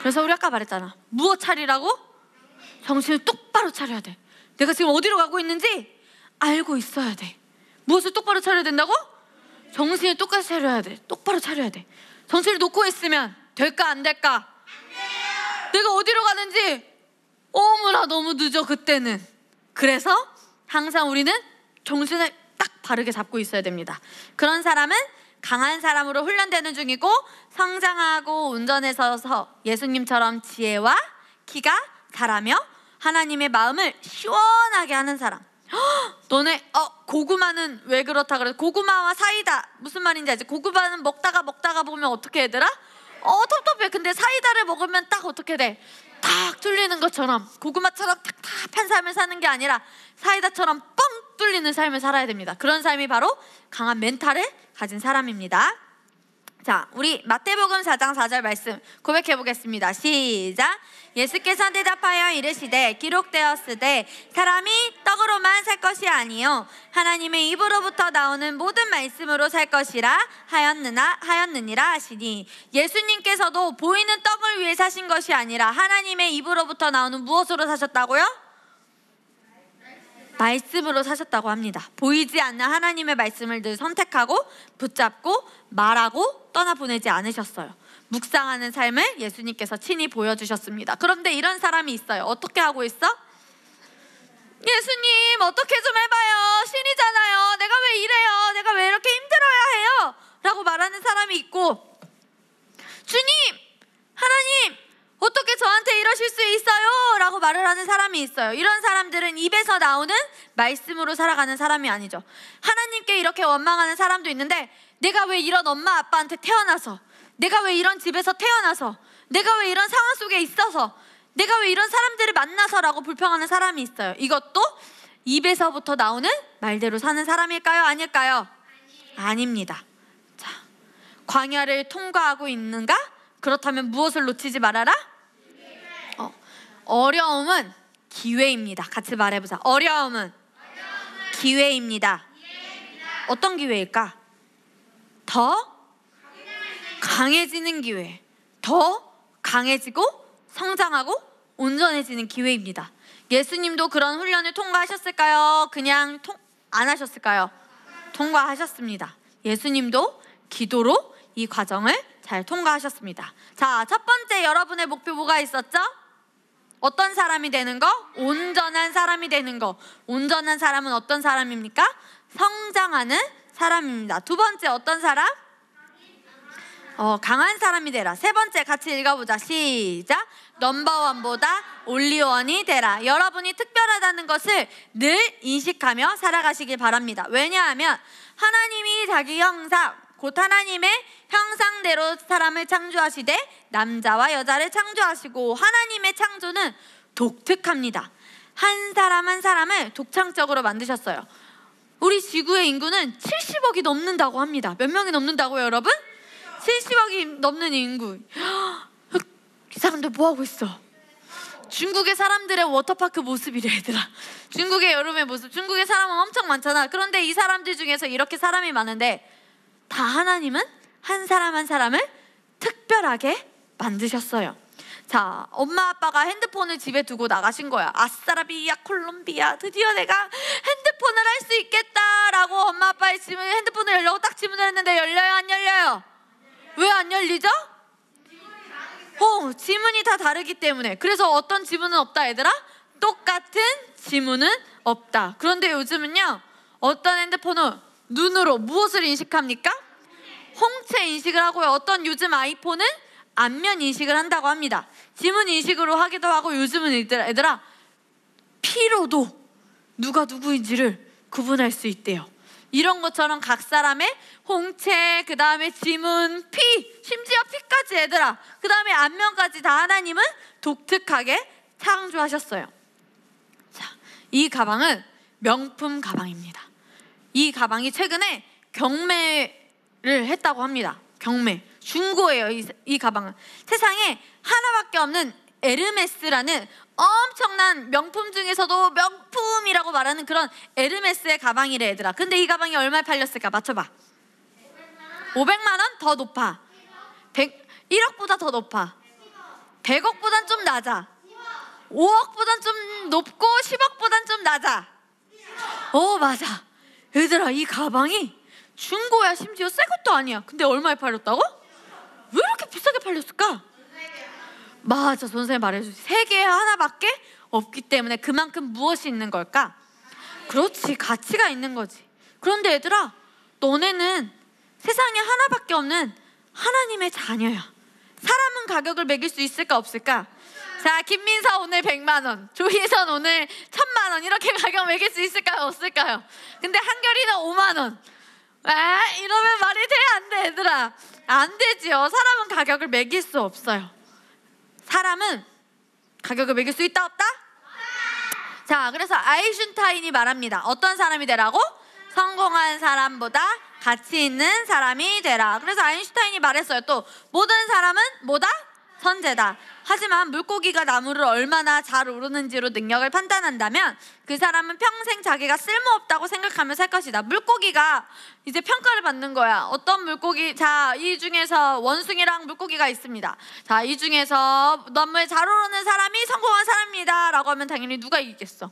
그래서 우리 아까 말했잖아. 무엇 차리라고? 정신을 똑바로 차려야 돼. 내가 지금 어디로 가고 있는지 알고 있어야 돼. 무엇을 똑바로 차려야 된다고? 정신을 똑바로 차려야 돼. 똑바로 차려야 돼. 정신을 놓고 있으면 될까 안 될까? 안 돼요. 내가 어디로 가는지 어머나 너무 늦어 그때는. 그래서 항상 우리는 정신을 딱 바르게 잡고 있어야 됩니다. 그런 사람은 강한 사람으로 훈련되는 중이고 성장하고 운전에 서서 예수님처럼 지혜와 키가 자라며 하나님의 마음을 시원하게 하는 사람. 너네 고구마는 왜 그렇다 그래? 고구마와 사이다 무슨 말인지 알지? 고구마는 먹다가 보면 어떻게 얘들아? 텁텁해. 근데 사이다를 먹으면 딱 어떻게 돼? 딱 뚫리는 것처럼 고구마처럼 탁탁한 삶을 사는 게 아니라 사이다처럼 뻥 뚫리는 삶을 살아야 됩니다. 그런 삶이 바로 강한 멘탈을 가진 사람입니다. 자, 우리 마태복음 4장 4절 말씀 고백해 보겠습니다. 시작. 예수께서 대답하여 이르시되 기록되었으되 사람이 떡으로만 살 것이 아니요 하나님의 입으로부터 나오는 모든 말씀으로 살 것이라 하였느니라 하시니, 예수님께서도 보이는 떡을 위해 사신 것이 아니라 하나님의 입으로부터 나오는 무엇으로 사셨다고요? 말씀으로 사셨다고 합니다. 보이지 않는 하나님의 말씀을 늘 선택하고 붙잡고 말하고 떠나보내지 않으셨어요. 묵상하는 삶을 예수님께서 친히 보여주셨습니다. 그런데 이런 사람이 있어요. 어떻게 하고 있어? 예수님 어떻게 좀 해봐요. 신이 왜 이래요? 내가 왜 이렇게 힘들어야 해요? 라고 말하는 사람이 있고, 주님, 하나님, 어떻게 저한테 이러실 수 있어요? 라고 말을 하는 사람이 있어요. 이런 사람들은 입에서 나오는 말씀으로 살아가는 사람이 아니죠. 하나님께 이렇게 원망하는 사람도 있는데, 내가 왜 이런 엄마 아빠한테 태어나서, 내가 왜 이런 집에서 태어나서, 내가 왜 이런 상황 속에 있어서, 내가 왜 이런 사람들을 만나서 라고 불평하는 사람이 있어요. 이것도 입에서부터 나오는 말대로 사는 사람일까요? 아닐까요? 아닙니다. 자, 광야를 통과하고 있는가? 그렇다면 무엇을 놓치지 말아라? 어려움은 기회입니다. 같이 말해보자. 어려움은 기회입니다. 어떤 기회일까? 더 강해지는 기회, 더 강해지고 성장하고 온전해지는 기회입니다. 예수님도 그런 훈련을 통과하셨을까요? 그냥 안 하셨을까요? 통과하셨습니다. 예수님도 기도로 이 과정을 잘 통과하셨습니다. 자, 첫 번째 여러분의 목표 뭐가 있었죠? 어떤 사람이 되는 거? 온전한 사람이 되는 거. 온전한 사람은 어떤 사람입니까? 성장하는 사람입니다. 두 번째 어떤 사람? 강한 사람이 되라. 세 번째 같이 읽어보자. 시작. 넘버원보다 올리원이 되라. 여러분이 특별하다는 것을 늘 인식하며 살아가시길 바랍니다. 왜냐하면 하나님이 자기 형상, 곧 하나님의 형상대로 사람을 창조하시되 남자와 여자를 창조하시고, 하나님의 창조는 독특합니다. 한 사람 한 사람을 독창적으로 만드셨어요. 우리 지구의 인구는 70억이 넘는다고 합니다. 몇 명이 넘는다고요, 여러분? 70억이 넘는 인구. 이 사람들 뭐하고 있어? 중국의 사람들의 워터파크 모습이래, 얘들아. 중국의 여름의 모습. 중국의 사람은 엄청 많잖아. 그런데 이 사람들 중에서 이렇게 사람이 많은데 다 하나님은 한 사람 한 사람을 특별하게 만드셨어요. 자, 엄마 아빠가 핸드폰을 집에 두고 나가신 거야. 아싸라비아 콜롬비아, 드디어 내가 핸드폰을 할 수 있겠다라고 엄마 아빠의 핸드폰을 열려고 딱 주문을 했는데 열려요, 안 열려요? 왜 안 열리죠? 지문이 다 다르기 때문에. 그래서 어떤 지문은 없다, 얘들아? 똑같은 지문은 없다. 그런데 요즘은요, 어떤 핸드폰은 눈으로 무엇을 인식합니까? 홍채 인식을 하고요. 어떤 요즘 아이폰은 안면 인식을 한다고 합니다. 지문 인식으로 하기도 하고, 요즘은 얘들아 피로도 누가 누구인지를 구분할 수 있대요. 이런 것처럼 각 사람의 홍채, 그 다음에 지문, 피, 심지어 피까지, 얘들아, 그 다음에 안면까지 다 하나님은 독특하게 창조하셨어요. 자, 이 가방은 명품 가방입니다. 이 가방이 최근에 경매를 했다고 합니다. 경매, 중고예요. 이 가방은 세상에 하나밖에 없는 에르메스라는 엄청난 명품 중에서도 명품이라고 말하는 그런 에르메스의 가방이래, 얘들아. 근데 이 가방이 얼마에 팔렸을까? 맞춰봐. 500만 원? 더 높아. 1억보다 더 높아. 100억보단 좀 낮아. 5억보단 좀 높고 10억보단 좀 낮아. 맞아. 얘들아, 이 가방이 중고야. 심지어 새 것도 아니야. 근데 얼마에 팔렸다고? 왜 이렇게 비싸게 팔렸을까? 맞아, 선생님 말해주세요. 세계에 하나밖에 없기 때문에 그만큼 무엇이 있는 걸까? 그렇지, 가치가 있는 거지. 그런데 얘들아, 너네는 세상에 하나밖에 없는 하나님의 자녀야. 사람은 가격을 매길 수 있을까 없을까? 자, 김민서 오늘 100만 원, 조희선 오늘 1000만 원, 이렇게 가격 매길 수 있을까요 없을까요? 근데 한결이는 5만 원. 이러면 말이 돼, 안 돼, 얘들아? 안 되지요. 사람은 가격을 매길 수 없어요. 사람은 가격을 매길 수 있다 없다? 자, 그래서 아인슈타인이 말합니다. 어떤 사람이 되라고? 성공한 사람보다 가치 있는 사람이 되라. 그래서 아인슈타인이 말했어요. 또 모든 사람은 뭐다? 선재다. 하지만 물고기가 나무를 얼마나 잘 오르는지로 능력을 판단한다면 그 사람은 평생 자기가 쓸모없다고 생각하며 살 것이다. 물고기가 이제 평가를 받는 거야. 어떤 물고기? 자, 이 중에서 원숭이랑 물고기가 있습니다. 자, 이 중에서 나무에 잘 오르는 사람이 성공한 사람입니다 라고 하면 당연히 누가 이기겠어?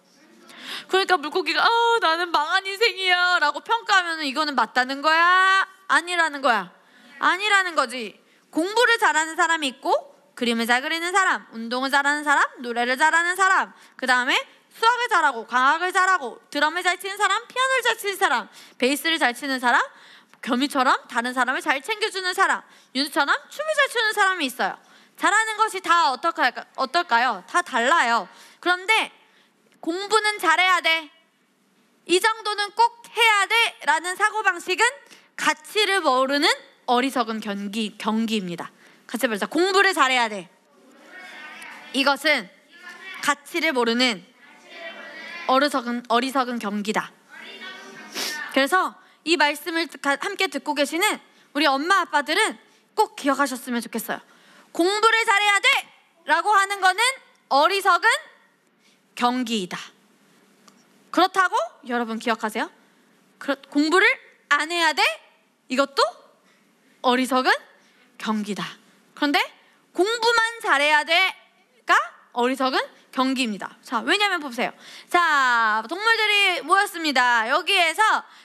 그러니까 물고기가 나는 망한 인생이야 라고 평가하면 이거는 맞다는 거야? 아니라는 거야? 아니라는 거지. 공부를 잘하는 사람이 있고, 그림을 잘 그리는 사람, 운동을 잘하는 사람, 노래를 잘하는 사람, 그 다음에 수학을 잘하고 과학을 잘하고 드럼을 잘 치는 사람, 피아노를 잘 치는 사람, 베이스를 잘 치는 사람, 겸이처럼 다른 사람을 잘 챙겨주는 사람, 윤수처럼 춤을 잘 추는 사람이 있어요. 잘하는 것이 다 어떨까요? 다 달라요. 그런데 공부는 잘해야 돼, 이 정도는 꼭 해야 돼 라는 사고방식은 가치를 모르는 어리석은 경기입니다. 같이 보자. 공부를 잘해야 돼, 이것은 가치를 모르는 어리석은 경기다. 그래서 이 말씀을 함께 듣고 계시는 우리 엄마 아빠들은 꼭 기억하셨으면 좋겠어요. 공부를 잘해야 돼 라고 하는 거는 어리석은 경기이다. 그렇다고 여러분 기억하세요. 공부를 안 해야 돼, 이것도 어리석은 경기다. 그런데 공부만 잘해야 돼가 어리석은 경기입니다. 자, 왜냐면 보세요. 자, 동물들이 모였습니다. 여기에서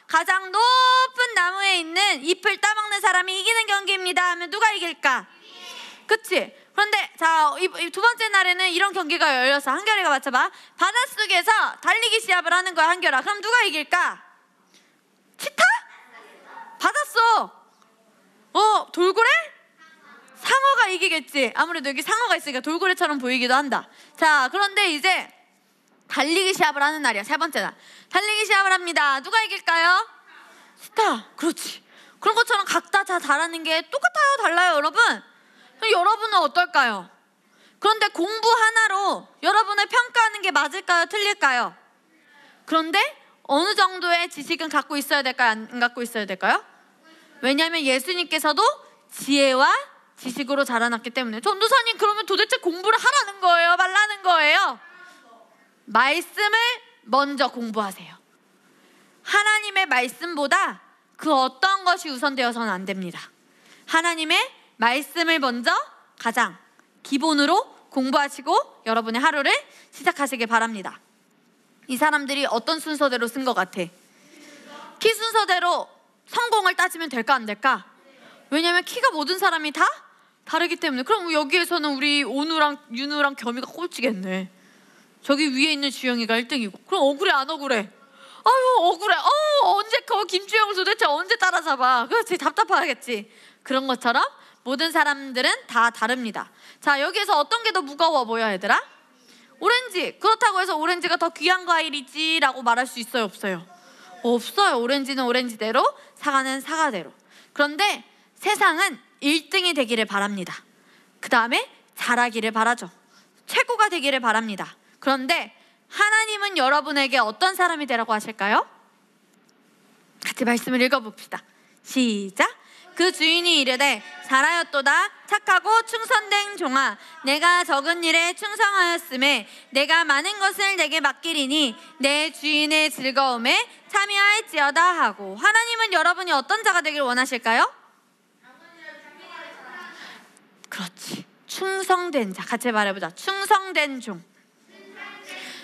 가장 높은 나무에 있는 잎을 따먹는 사람이 이기는 경기입니다 하면 누가 이길까? 그치? 그런데 자, 두 번째 날에는 이런 경기가 열려서 한결이가 맞춰봐. 바닷속에서 달리기 시합을 하는 거야, 한결아. 그럼 누가 이길까? 치타? 바닷속. 돌고래? 상어가 이기겠지. 아무래도 여기 상어가 있으니까 돌고래처럼 보이기도 한다. 자, 그런데 이제 달리기 시합을 하는 날이야. 세 번째 날 달리기 시합을 합니다. 누가 이길까요? 치타. 그렇지. 그런 것처럼 각자 다 잘하는 게 똑같아요, 달라요, 여러분? 그럼 여러분은 어떨까요? 그런데 공부 하나로 여러분을 평가하는 게 맞을까요, 틀릴까요? 그런데 어느 정도의 지식은 갖고 있어야 될까요, 안 갖고 있어야 될까요? 왜냐하면 예수님께서도 지혜와 지식으로 자라났기 때문에. 전도사님, 그러면 도대체 공부를 하라는 거예요, 말라는 거예요? 말씀을 먼저 공부하세요. 하나님의 말씀보다 그 어떤 것이 우선되어서는 안 됩니다. 하나님의 말씀을 먼저 가장 기본으로 공부하시고 여러분의 하루를 시작하시길 바랍니다. 이 사람들이 어떤 순서대로 쓴 것 같아? 키 순서대로 성공을 따지면 될까, 안 될까? 왜냐면 키가 모든 사람이 다 다르기 때문에. 그럼 여기에서는 우리 온우랑 윤우랑 겸이가 꼴찌겠네. 저기 위에 있는 주영이가 1등이고. 그럼 억울해, 안 억울해? 아유, 억울해. 언제 김주영을 도대체 언제 따라잡아? 그렇지, 답답하겠지. 그런 것처럼 모든 사람들은 다 다릅니다. 자, 여기에서 어떤 게 더 무거워 보여, 얘들아? 오렌지. 그렇다고 해서 오렌지가 더 귀한 과일이지 라고 말할 수 있어요, 없어요? 없어요. 오렌지는 오렌지대로, 사과는 사과대로. 그런데 세상은 1등이 되기를 바랍니다. 그 다음에 잘하기를 바라죠. 최고가 되기를 바랍니다. 그런데 하나님은 여러분에게 어떤 사람이 되라고 하실까요? 같이 말씀을 읽어봅시다. 시작. 그 주인이 이르되 잘하였도다 착하고 충성된 종아, 내가 적은 일에 충성하였음에 내가 많은 것을 내게 맡기리니 내 주인의 즐거움에 참여할지어다 하고. 하나님은 여러분이 어떤 자가 되길 원하실까요? 그렇지, 충성된 자. 같이 말해보자. 충성된 종.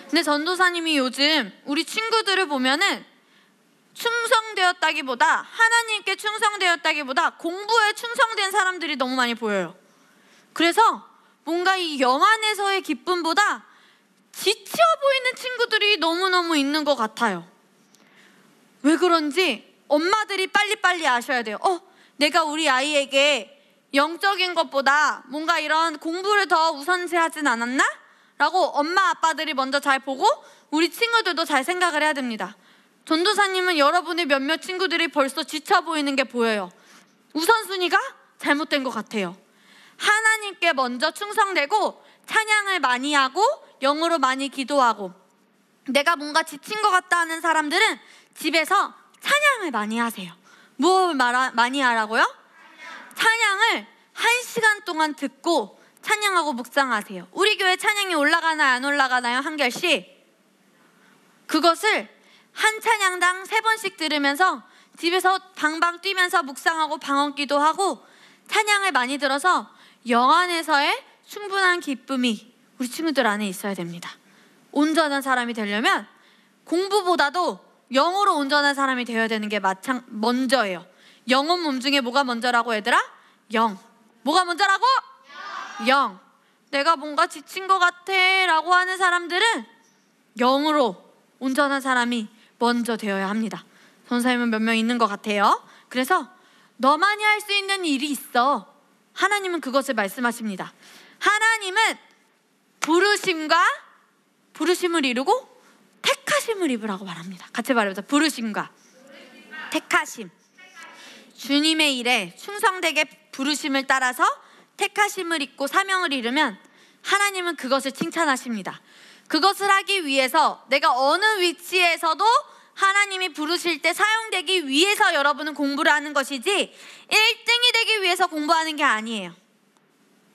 근데 전도사님이 요즘 우리 친구들을 보면은 충성되었다기보다, 하나님께 충성되었다기보다 공부에 충성된 사람들이 너무 많이 보여요. 그래서 뭔가 이 영안에서의 기쁨보다 지쳐 보이는 친구들이 너무너무 있는 것 같아요. 왜 그런지 엄마들이 빨리빨리 아셔야 돼요. 내가 우리 아이에게 영적인 것보다 뭔가 이런 공부를 더 우선시하진 않았나? 라고 엄마 아빠들이 먼저 잘 보고 우리 친구들도 잘 생각을 해야 됩니다. 전도사님은 여러분의 몇몇 친구들이 벌써 지쳐 보이는 게 보여요. 우선순위가 잘못된 것 같아요. 하나님께 먼저 충성되고 찬양을 많이 하고 영어로 많이 기도하고. 내가 뭔가 지친 것 같다 하는 사람들은 집에서 찬양을 많이 하세요. 무엇을 많이 하라고요? 찬양을 1시간 동안 듣고 찬양하고 묵상하세요. 우리 교회 찬양이 올라가나요, 안 올라가나요? 한결씩. 그것을 한 찬양당 3번씩 들으면서 집에서 방방 뛰면서 묵상하고 방언기도 하고 찬양을 많이 들어서 영안에서의 충분한 기쁨이 우리 친구들 안에 있어야 됩니다. 온전한 사람이 되려면 공부보다도 영으로 온전한 사람이 되어야 되는 게 먼저예요. 영혼 몸 중에 뭐가 먼저라고, 얘들아? 영. 뭐가 먼저라고? 영. 내가 뭔가 지친 것 같아 라고 하는 사람들은 영으로 온전한 사람이 먼저 되어야 합니다. 전사님은 몇 명 있는 것 같아요. 그래서 너만이 할 수 있는 일이 있어. 하나님은 그것을 말씀하십니다. 하나님은 부르심을 이루고 택하심을 입으라고 말합니다. 같이 말해보자. 부르심과 택하심. 주님의 일에 충성되게 부르심을 따라서 택하심을 입고 사명을 이루면 하나님은 그것을 칭찬하십니다. 그것을 하기 위해서 내가 어느 위치에서도 하나님이 부르실 때 사용되기 위해서 여러분은 공부를 하는 것이지 1등이 되기 위해서 공부하는 게 아니에요.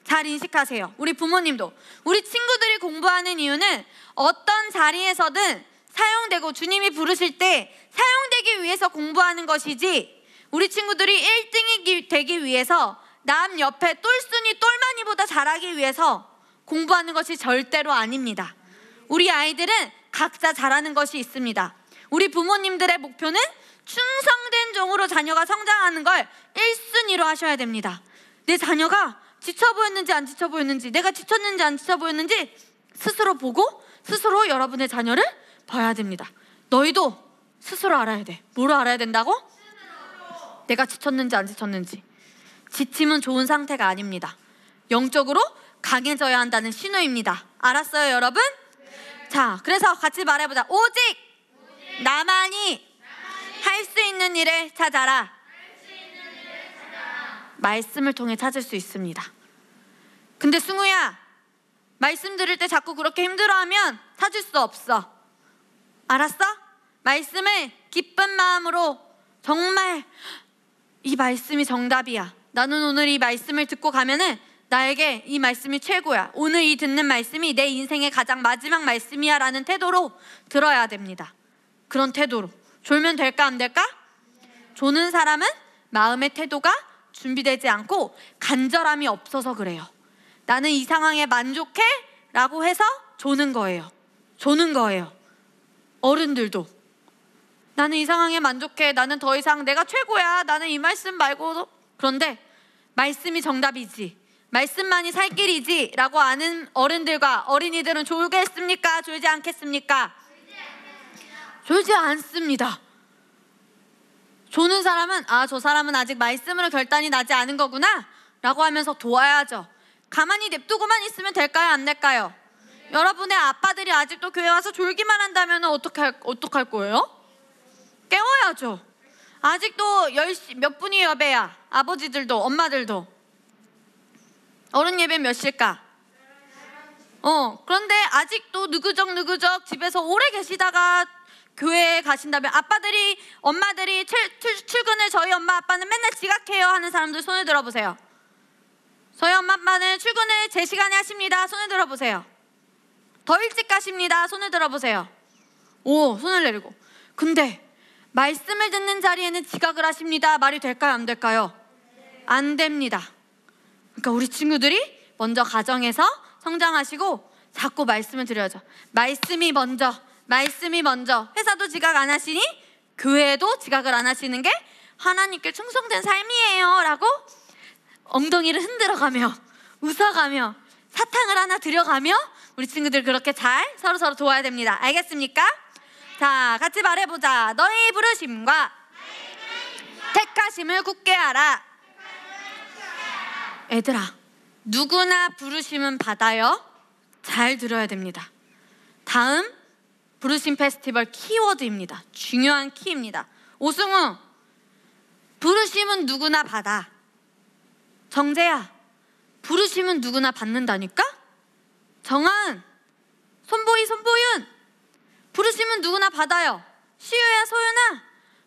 잘 인식하세요. 우리 부모님도, 우리 친구들이 공부하는 이유는 어떤 자리에서든 사용되고 주님이 부르실 때 사용되기 위해서 공부하는 것이지, 우리 친구들이 1등이 되기 위해서 남 옆에 똘순이 똘마니보다 잘하기 위해서 공부하는 것이 절대로 아닙니다. 우리 아이들은 각자 잘하는 것이 있습니다. 우리 부모님들의 목표는 충성된 종으로 자녀가 성장하는 걸 1순위로 하셔야 됩니다. 내 자녀가 지쳐 보였는지 안 지쳐 보였는지, 내가 지쳤는지 안 지쳐 보였는지 스스로 보고 스스로 여러분의 자녀를 봐야 됩니다. 너희도 스스로 알아야 돼. 뭐로 알아야 된다고? 내가 지쳤는지 안 지쳤는지. 지침은 좋은 상태가 아닙니다. 영적으로 강해져야 한다는 신호입니다. 알았어요, 여러분? 자, 그래서 같이 말해보자. 오직 나만이 할 수 있는 일을 찾아라. 말씀을 통해 찾을 수 있습니다. 근데 승우야, 말씀 들을 때 자꾸 그렇게 힘들어하면 찾을 수 없어. 알았어? 말씀을 기쁜 마음으로, 정말 이 말씀이 정답이야, 나는 오늘 이 말씀을 듣고 가면은 나에게 이 말씀이 최고야, 오늘 이 듣는 말씀이 내 인생의 가장 마지막 말씀이야 라는 태도로 들어야 됩니다. 그런 태도로. 졸면 될까 안 될까? 조는 사람은 마음의 태도가 준비되지 않고 간절함이 없어서 그래요. 나는 이 상황에 만족해 라고 해서 조는 거예요. 조는 거예요. 어른들도 나는 이 상황에 만족해, 나는 더 이상 내가 최고야, 나는 이 말씀 말고도. 그런데 말씀이 정답이지, 말씀만이 살 길이지 라고 아는 어른들과 어린이들은 졸겠습니까? 졸지 않겠습니까? 졸지 않습니다. 조는 사람은 저 사람은 아직 말씀으로 결단이 나지 않은 거구나 라고 하면서 도와야죠. 가만히 냅두고만 있으면 될까요? 안 될까요? 여러분의 아빠들이 아직도 교회 와서 졸기만 한다면 어떡할 거예요? 깨워야죠. 아직도 몇 분이 여배야? 아버지들도 엄마들도. 어른 예배 몇 시일까? 그런데 아직도 느그적 집에서 오래 계시다가 교회에 가신다면, 아빠들이 엄마들이 출근을 저희 엄마 아빠는 맨날 지각해요 하는 사람들 손을 들어보세요. 저희 엄마 아빠는 출근을 제 시간에 하십니다. 손을 들어보세요. 더 일찍 가십니다. 손을 들어보세요. 오, 손을 내리고. 근데 말씀을 듣는 자리에는 지각을 하십니다. 말이 될까요? 안 될까요? 안 됩니다. 그러니까 우리 친구들이 먼저 가정에서 성장하시고 자꾸 말씀을 드려야죠. 말씀이 먼저. 회사도 지각 안 하시니 교회에도 지각을 안 하시는 게 하나님께 충성된 삶이에요 라고 엉덩이를 흔들어가며 웃어가며 사탕을 하나 들여가며 우리 친구들 그렇게 잘 서로 도와야 됩니다. 알겠습니까? 자, 같이 말해보자. 너희 부르심과 택하심을 굳게 하라. 애들아, 누구나 부르심은 받아요. 잘 들어야 됩니다. 다음 부르심 페스티벌 키워드입니다. 중요한 키입니다. 오승우, 부르심은 누구나 받아. 정재야, 부르심은 누구나 받는다니까? 정한, 손보윤, 부르심은 누구나 받아요. 시우야, 소윤아,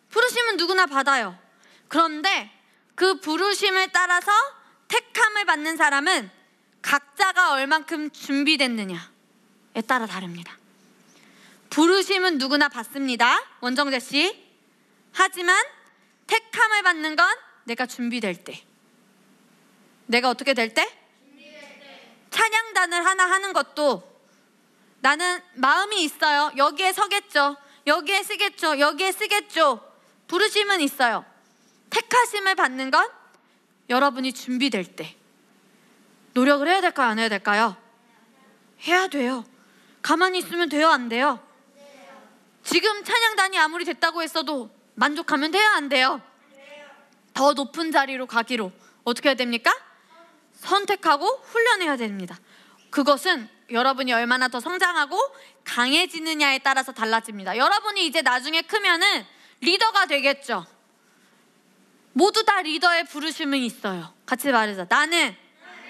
부르심은 누구나 받아요. 그런데 그 부르심을 따라서 택함을 받는 사람은 각자가 얼만큼 준비됐느냐에 따라 다릅니다. 부르심은 누구나 받습니다, 원정재 씨. 하지만 택함을 받는 건 내가 준비될 때. 내가 어떻게 될 때? 찬양단을 하나 하는 것도 나는 마음이 있어요. 여기에 서겠죠. 여기에 쓰겠죠. 부르심은 있어요. 택하심을 받는 건 여러분이 준비될 때. 노력을 해야 될까요? 안 해야 될까요? 해야 돼요. 가만히 있으면 돼요? 안 돼요? 지금 찬양단이 아무리 됐다고 했어도 만족하면 돼요, 안 돼요? 더 높은 자리로 가기로 어떻게 해야 됩니까? 선택하고 훈련해야 됩니다. 그것은 여러분이 얼마나 더 성장하고 강해지느냐에 따라서 달라집니다. 여러분이 이제 나중에 크면은 리더가 되겠죠. 모두 다 리더의 부르심이 있어요. 같이 말하자. 나는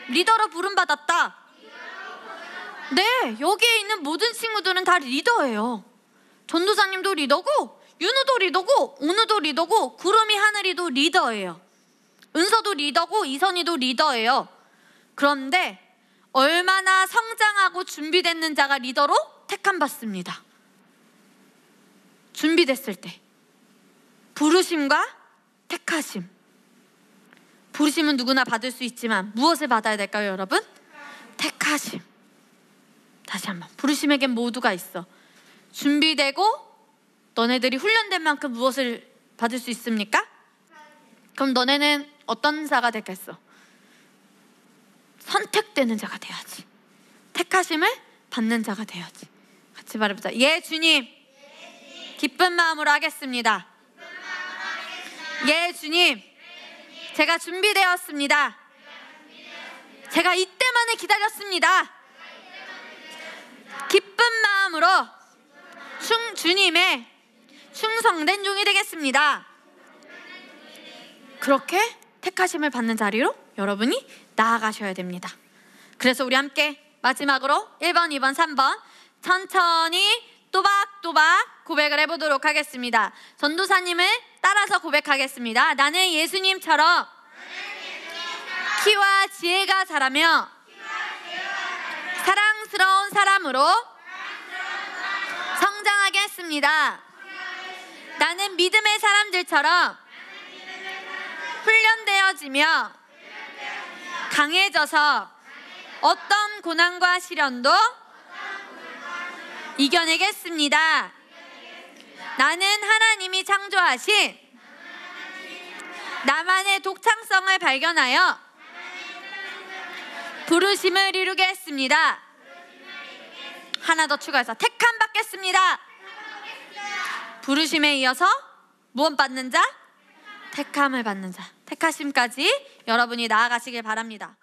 리더로 부름받았다. 네, 여기에 있는 모든 친구들은 다 리더예요. 전도사님도 리더고, 윤우도 리더고, 온우도 리더고, 구름이 하늘이도 리더예요. 은서도 리더고, 이선이도 리더예요. 그런데 얼마나 성장하고 준비됐는 자가 리더로 택함 받습니다. 준비됐을 때 부르심과 택하심. 부르심은 누구나 받을 수 있지만 무엇을 받아야 될까요, 여러분? 택하심. 다시 한번, 부르심에겐 모두가 있어. 준비되고 너네들이 훈련된 만큼 무엇을 받을 수 있습니까? 그럼 너네는 어떤 자가 되겠어? 선택되는 자가 돼야지. 택하심을 받는 자가 돼야지. 같이 말해보자. 예, 주님. 기쁜 마음으로 하겠습니다. 예, 주님. 제가 준비되었습니다. 제가 이때만을 기다렸습니다. 기쁜 마음으로 주님의 충성된 종이 되겠습니다. 그렇게 택하심을 받는 자리로 여러분이 나아가셔야 됩니다. 그래서 우리 함께 마지막으로 1번, 2번, 3번 천천히 또박또박 고백을 해보도록 하겠습니다. 전도사님을 따라서 고백하겠습니다. 나는 예수님처럼 키와 지혜가 자라며 사랑스러운 사람으로 성장하겠습니다. 나는 믿음의 사람들처럼 훈련되어지며 강해져서 어떤 고난과 시련도 이겨내겠습니다. 나는 하나님이 창조하신 나만의 독창성을 발견하여 부르심을 이루겠습니다. 하나 더 추가해서 택함 받겠습니다. 부르심에 이어서 무엇 받는 자? 택함을 받는 자. 택하심까지 여러분이 나아가시길 바랍니다.